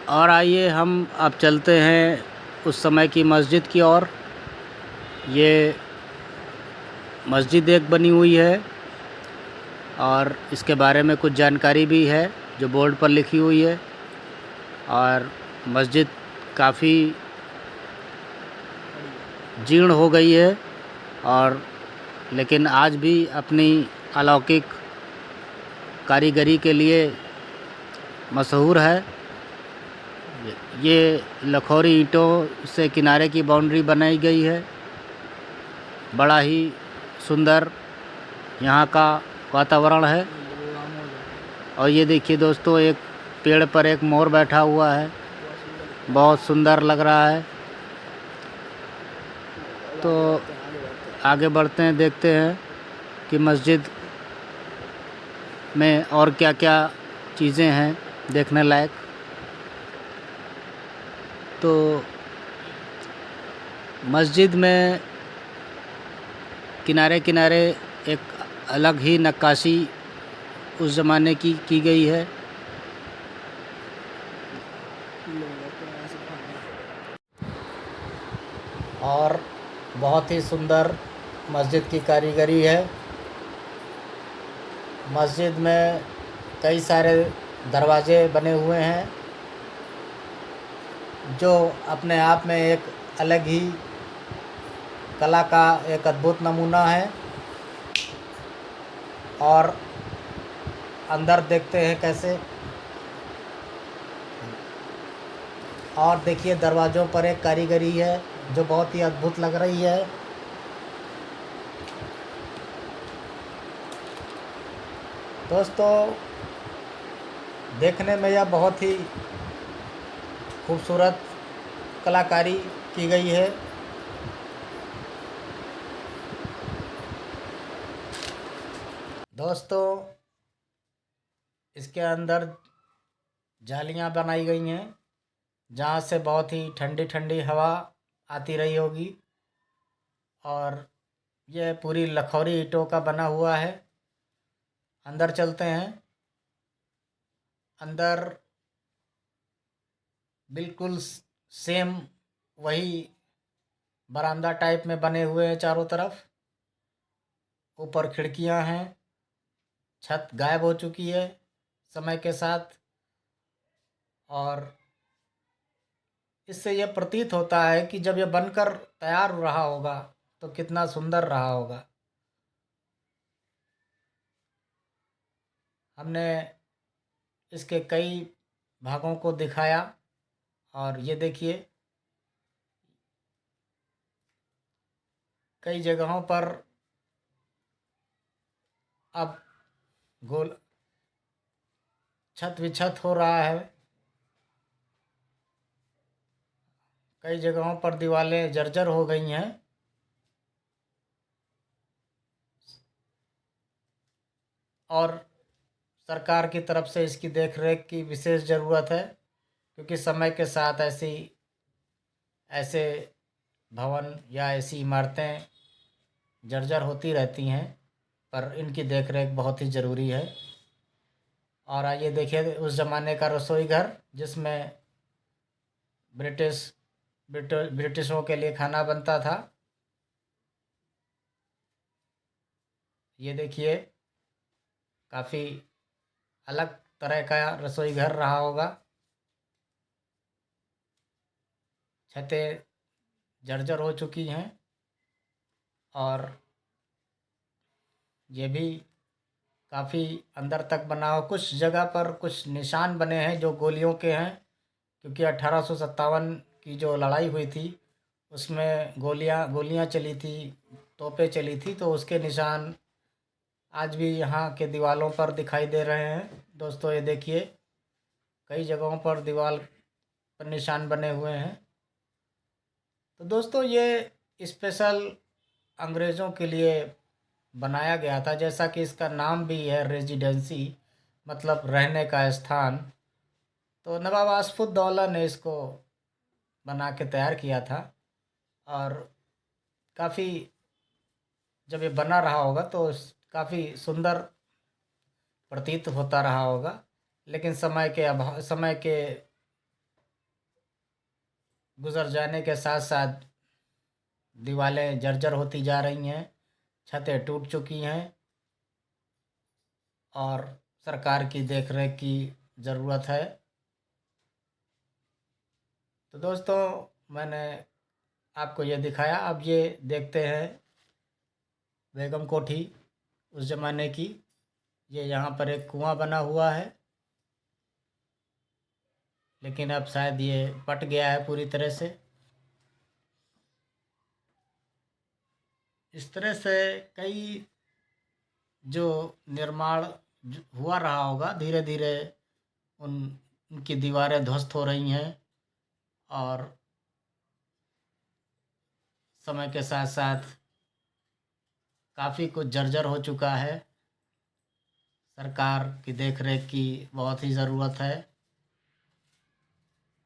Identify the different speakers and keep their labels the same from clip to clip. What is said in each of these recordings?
Speaker 1: और आइए हम अब चलते हैं उस समय की मस्जिद की ओर। ये मस्जिद एक बनी हुई है और इसके बारे में कुछ जानकारी भी है जो बोर्ड पर लिखी हुई है। और मस्जिद काफ़ी जीर्ण हो गई है और लेकिन आज भी अपनी अलौकिक कारीगरी के लिए मशहूर है। ये लखोरी ईंटों से किनारे की बाउंड्री बनाई गई है। बड़ा ही सुंदर यहाँ का वातावरण है। और ये देखिए दोस्तों, एक पेड़ पर एक मोर बैठा हुआ है, बहुत सुंदर लग रहा है। तो आगे बढ़ते हैं, देखते हैं कि मस्जिद में और क्या क्या चीज़ें हैं देखने लायक। तो मस्जिद में किनारे किनारे एक अलग ही नक्काशी उस ज़माने की गई है। और बहुत ही सुंदर मस्जिद की कारीगरी है। मस्जिद में कई सारे दरवाजे बने हुए हैं जो अपने आप में एक अलग ही कला का एक अद्भुत नमूना है। और अंदर देखते हैं कैसे। और देखिए दरवाज़ों पर एक कारीगरी है जो बहुत ही अद्भुत लग रही है। दोस्तों, देखने में यह बहुत ही खूबसूरत कलाकारी की गई है। दोस्तों, इसके अंदर जालियां बनाई गई हैं जहाँ से बहुत ही ठंडी ठंडी हवा आती रही होगी। और यह पूरी लखौरी ईंटों का बना हुआ है। अंदर चलते हैं। अंदर बिल्कुल सेम वही बरामदा टाइप में बने हुए हैं चारों तरफ। ऊपर खिड़कियां हैं। छत गायब हो चुकी है समय के साथ। और इससे यह प्रतीत होता है कि जब यह बनकर तैयार हो रहा होगा तो कितना सुंदर रहा होगा। हमने इसके कई भागों को दिखाया। और ये देखिए, कई जगहों पर अब गोल छत विछत हो रहा है। कई जगहों पर दीवारें जर्जर हो गई हैं। और सरकार की तरफ से इसकी देखरेख की विशेष ज़रूरत है, क्योंकि समय के साथ ऐसे भवन या ऐसी इमारतें जर्जर होती रहती हैं, पर इनकी देखरेख बहुत ही ज़रूरी है। और आइए देखिए उस ज़माने का रसोई घर जिसमें ब्रिटिशों के लिए खाना बनता था। ये देखिए, काफ़ी अलग तरह का रसोई घर रहा होगा। छतें जर्जर हो चुकी हैं। और ये भी काफ़ी अंदर तक बना हो। कुछ जगह पर कुछ निशान बने हैं जो गोलियों के हैं, क्योंकि 1857 की जो लड़ाई हुई थी उसमें गोलियां चली थी, तोपें चली थी, तो उसके निशान आज भी यहाँ के दीवारों पर दिखाई दे रहे हैं। दोस्तों, ये देखिए, कई जगहों पर दीवार पर निशान बने हुए हैं। तो दोस्तों, ये स्पेशल अंग्रेज़ों के लिए बनाया गया था, जैसा कि इसका नाम भी है रेजिडेंसी, मतलब रहने का स्थान। तो नवाब आसफुद्दौला ने इसको बना के तैयार किया था। और काफ़ी जब ये बना रहा होगा तो काफ़ी सुंदर प्रतीत होता रहा होगा। लेकिन समय के गुज़र जाने के साथ साथ दीवारें जर्जर होती जा रही हैं, छतें टूट चुकी हैं और सरकार की देखरेख की ज़रूरत है। तो दोस्तों, मैंने आपको ये दिखाया। अब ये देखते हैं बेगम कोठी उस ज़माने की। ये यहाँ पर एक कुआं बना हुआ है, लेकिन अब शायद ये पट गया है पूरी तरह से। इस तरह से कई जो निर्माण हुआ रहा होगा, धीरे धीरे उनकी दीवारें ध्वस्त हो रही हैं और समय के साथ साथ काफ़ी कुछ जर्जर हो चुका है। सरकार की देखरेख की बहुत ही ज़रूरत है,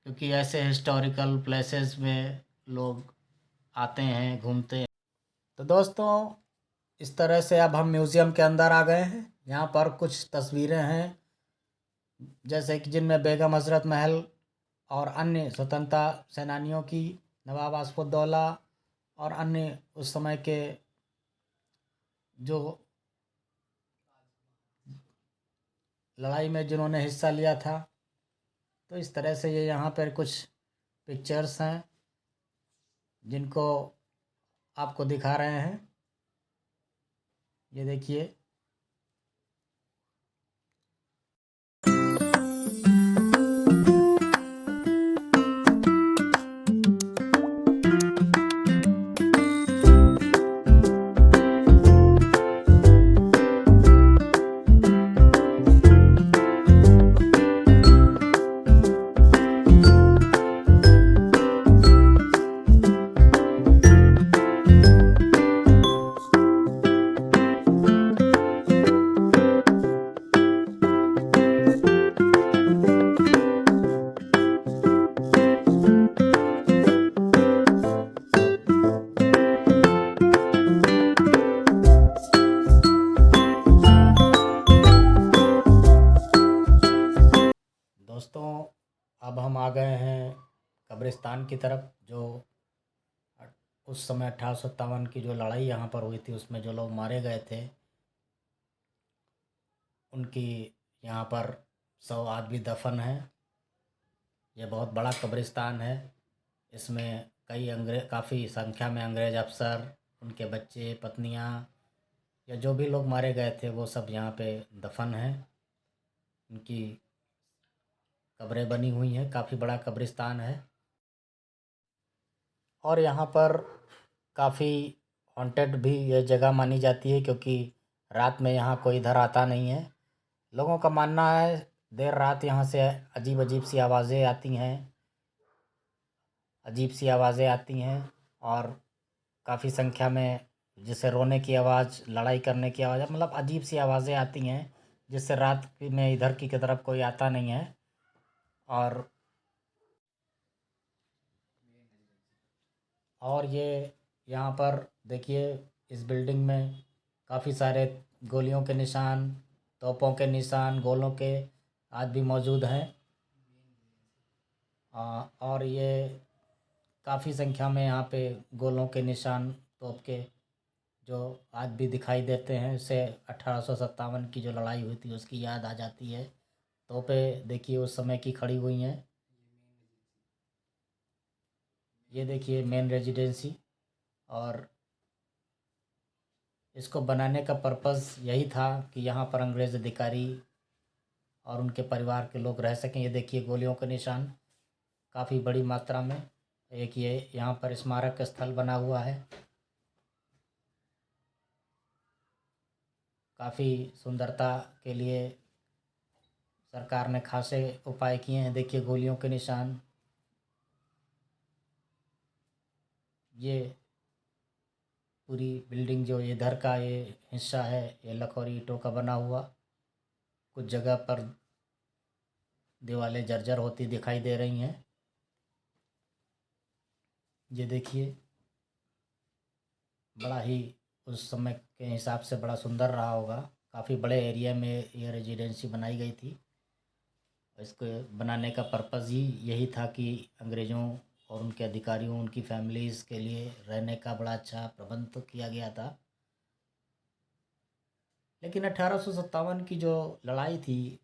Speaker 1: क्योंकि ऐसे हिस्टोरिकल प्लेसेस में लोग आते हैं, घूमते हैं। तो दोस्तों, इस तरह से अब हम म्यूज़ियम के अंदर आ गए हैं। यहाँ पर कुछ तस्वीरें हैं, जैसे कि जिनमें बेगम हज़रत महल और अन्य स्वतंत्रता सेनानियों की, नवाब आसिफउद्दौला और अन्य उस समय के जो लड़ाई में जिन्होंने हिस्सा लिया था। तो इस तरह से ये यहाँ पर कुछ पिक्चर्स हैं जिनको आपको दिखा रहे हैं। ये देखिए। दोस्तों, अब हम आ गए हैं कब्रिस्तान की तरफ, जो उस समय 1857 की जो लड़ाई यहाँ पर हुई थी, उसमें जो लोग मारे गए थे, उनकी यहाँ पर 100 आदमी दफन है। ये बहुत बड़ा कब्रिस्तान है। इसमें काफ़ी संख्या में अंग्रेज़ अफ़सर, उनके बच्चे, पत्नियाँ या जो भी लोग मारे गए थे, वो सब यहाँ पे दफन हैं। उनकी कब्रें बनी हुई हैं। काफ़ी बड़ा कब्रिस्तान है और यहाँ पर काफ़ी हॉन्टेड भी ये जगह मानी जाती है, क्योंकि रात में यहाँ कोई इधर आता नहीं है। लोगों का मानना है देर रात यहाँ से अजीब अजीब सी आवाज़ें आती हैं, और काफ़ी संख्या में जैसे रोने की आवाज़, लड़ाई करने की आवाज़, मतलब अजीब सी आवाज़ें आती हैं, जिससे रात में इधर की तरफ कोई आता नहीं है। और ये यहाँ पर देखिए, इस बिल्डिंग में काफ़ी सारे गोलियों के निशान, तोपों के निशान, गोलों के आज भी मौजूद हैं। और ये काफ़ी संख्या में यहाँ पे गोलों के निशान, तोप के, जो आज भी दिखाई देते हैं। इससे 1857 की जो लड़ाई हुई थी उसकी याद आ जाती है। तोपें देखिए उस समय की खड़ी हुई हैं। ये देखिए मेन रेजिडेंसी। और इसको बनाने का पर्पज़ यही था कि यहाँ पर अंग्रेज़ अधिकारी और उनके परिवार के लोग रह सकें। ये देखिए गोलियों के निशान काफ़ी बड़ी मात्रा में। एक ये यहाँ पर स्मारक स्थल बना हुआ है। काफ़ी सुंदरता के लिए सरकार ने खासे उपाय किए हैं। देखिए गोलियों के निशान। ये पूरी बिल्डिंग जो इधर का ये हिस्सा है, ये लखोरी ईंटों का बना हुआ। कुछ जगह पर दीवारें जर्जर होती दिखाई दे रही हैं। ये देखिए, बड़ा ही उस समय के हिसाब से बड़ा सुंदर रहा होगा। काफ़ी बड़े एरिया में ये रेजिडेंसी बनाई गई थी। इसको बनाने का पर्पज़ ही यही था कि अंग्रेज़ों और उनके अधिकारियों, उनकी फैमिलीज़ के लिए रहने का बड़ा अच्छा प्रबंध किया गया था। लेकिन 1857 की जो लड़ाई थी,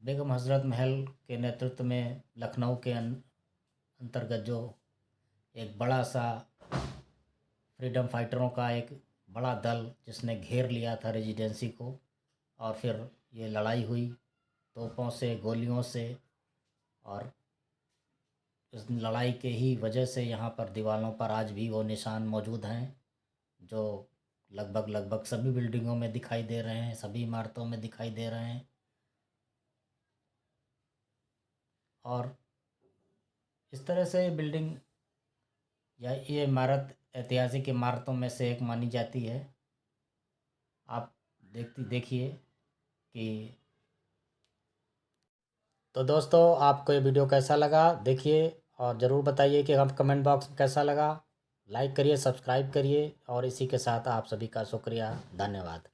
Speaker 1: बेगम हज़रत महल के नेतृत्व में लखनऊ के अंतर्गत जो एक बड़ा सा फ्रीडम फाइटरों का एक बड़ा दल जिसने घेर लिया था रेजिडेंसी को, और फिर ये लड़ाई हुई तोपों से, गोलियों से, और इस लड़ाई के ही वजह से यहाँ पर दीवारों पर आज भी वो निशान मौजूद हैं जो लगभग सभी बिल्डिंगों में दिखाई दे रहे हैं, सभी इमारतों में दिखाई दे रहे हैं। और इस तरह से बिल्डिंग या ये इमारत ऐतिहासिक इमारतों में से एक मानी जाती है। आप देखिए कि तो दोस्तों, आपको ये वीडियो कैसा लगा देखिए, और ज़रूर बताइए कि हम कमेंट बॉक्स में कैसा लगा। लाइक करिए, सब्सक्राइब करिए, और इसी के साथ आप सभी का शुक्रिया, धन्यवाद।